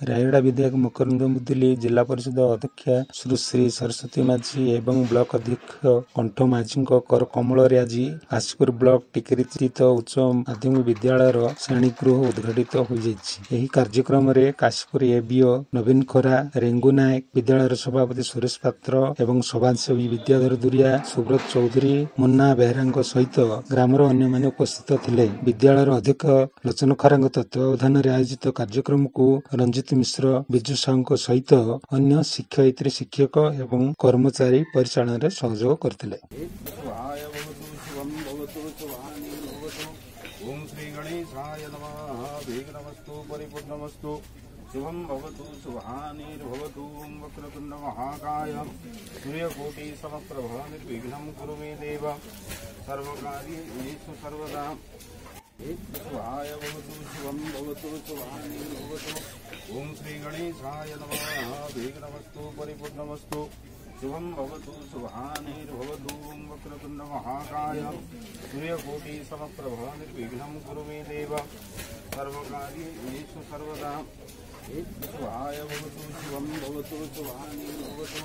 रायगड़ा विधायक मकरंद मुदुली, जिला परिषद अध्यक्षा सुश्री सरस्वती माझी एवं ब्लॉक अध्यक्ष कंठ माझी कर कमल आज काशीपुर ब्लॉक टिकेरी स्थित उच्च माध्यमिक विद्यालय श्रेणी गृह उद्घाटित हो कार्यक्रम में काशीपुर एबीओ नवीन खोरा, रेंगु नायक, विद्यालय सभापति सुरेश पात्र एवं सभासेवी विद्याधर दुरिया, सुब्रत चौधरी, मुन्ना बेहरा सहित ग्रामर अन्य माने उपस्थित थिले। विद्यालय अध्यक्ष लोचन खरा तत्वावधान आयोजित कार्यक्रम को रंजित मिश्र, विजु साहू सहित अन्य शिक्षयित्री, शिक्षक एवं कर्मचारी परिचालन सहयोग करथिले। ओम श्री गणेशाय नमः। विघ्नमस्तु परिपूर्णमस्तु। शुभं भवतु शुभानिर्भवतु। वक्रतुण्ड महाकाय सूर्यकोटि समप्रभ निर्विघ्नं कुरु मे देव सर्वकार्येषु सर्वदा। शिवाय भवतु शुभं भवतु शुभानिर्भवतु। ओम श्री गणेशाय नमः। विघ्नमस्तु परिपूर्णमस्तु। शुभं भवतु शुभानिर्भवतु। वक्रतुण्ड महाकाय सूर्यकोटि समप्रभ निर्विघ्नं कुरु मे देव सर्वकार्येषु सर्वदा। शिवाय भवतु शुभं भवतु शुभानिर्भवतु।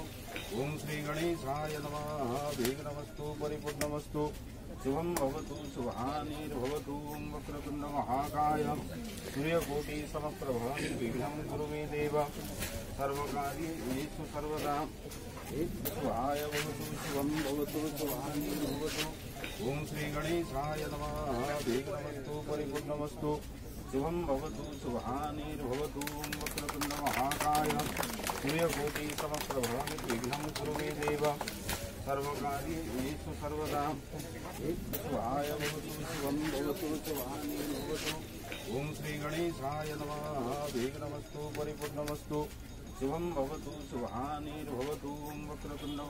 ओम श्री गणेशाय नमः। विघ्नमस्तु परिपूर्णमस्तु। शुभं भवतु शुभानिर्भवतु। वक्रतुण्ड महाकाय सूर्यकोटि समप्रभ निर्विघ्नं कुरु मे देव सर्वकार्येषु सर्वदा। शिवाय भवतु शुभं भवतु शुभानिर्भवतु। ओम श्री गणेशाय नमः। विघ्नमस्तु परिपूर्णमस्तु। शुभं भवतु शुभानिर्भवतु। वक्रतुण्ड महाकाय सूर्यकोटि समप्रभ निर्विघ्नं कुरु मे देव सर्वकार्येषु सर्वदा। शिवाय भवतु शुभं भवतु शुभानिर्भवतु। ओम श्री गणेशाय नमः। विघ्नमस्तु परिपूर्णमस्तु। शुभं भवतु शुभानिर्भवतु। वक्रतुण्ड